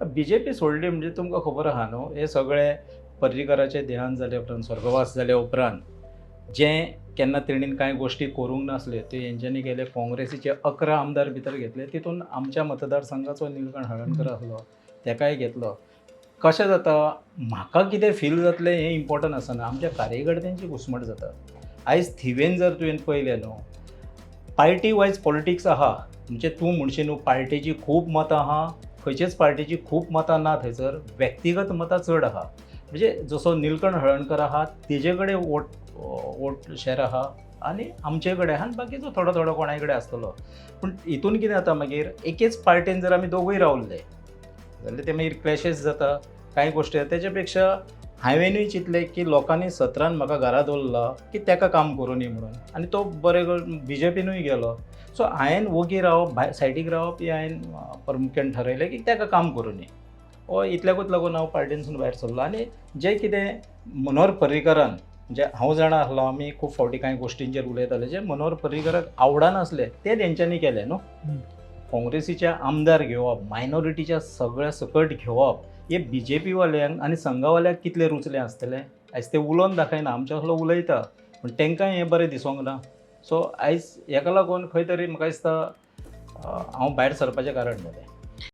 BJP सोडली म्हणजे तुमकां खबर आहा न्हू, हे सगळे पर्रीकराचें देहांत जाले उपरांत, स्वर्गवास जाले उपरांत जें केन्ना तेणीन कांय गोश्टी करूंक नासल्यो त्यो हेंच्यांनी केले. काँग्रेसीचे 11 आमदार भितर घेतले, तितून आमच्या मतदारसंघाचो निलकंठ हळर्णकर आसलो, तेकाय घेतलो. कशें जाता, म्हाका कितें फील जातलें हें इम्पॉर्टंट आसना, आमच्या कार्यकर्त्यांची घुसमट जाता. आयज थिवेन जर तुवें पळयलें न्हू, पार्टी वायज पॉलिटिक्स आहा, म्हणजे तूं म्हणशी न्हू पार्टेची खूब मतां आहा, खंयचेच पार्टीची खूब मतां ना थंयसर, व्यक्तिगत मतां चड आहा. म्हणजे जसो निलकंठ हळर्णकर आहा तेजे कडेन वोट शेअर आहा आनी आमचे कडेन आहा आनी बाकीचो थोडो थोडो कोणाय कडेन आसतलो. पूण हितून कितें जाता मागीर, एकेच पार्टेन जर आमी दोगूय रावल्ले जाल्यार ते मागीर क्लॅशेस जाता, कांय गोश्टी जाता. तेच्या पेक्षा हांवेनूय चिंतलें की लोकांनी 17 म्हाका घरा दवरला की तेका काम करूं न्ही म्हणून, आनी तो बरे BJPनूय गेलो. सो हांवें वोगी रावप, भायर सायडीक रावप हें हांवें प्रामुख्यान ठरयलें की तेका काम करूं न्ही. इतल्याकूच लागून हांव पार्टेनसून भायर सरलो. आनी जें कितें मनोहर पर्रीकरान, म्हणजे हांव जाणा आसलो, आमी खूब फावटी कांय गोश्टींचेर उलयताले, जे मनोहर पर्रीकराक आवडनासले ते तेंच्यांनी केले न्हू. काँग्रेसीचे आमदार घेवप, मायनॉरिटीच्या सगळ्या सकट घेवप, हे BJP वाल्यांक आनी संघावाल्यांक कितलें रुचलें आसतलें. आयज ते उलोवन दाखयना, आमचे असलो उलयता पूण तेंकांय हें बरें दिसोंक ना. सो आयज हेका लागून खंय तरी म्हाका दिसता हांव भायर सरपाचें कारण जालें.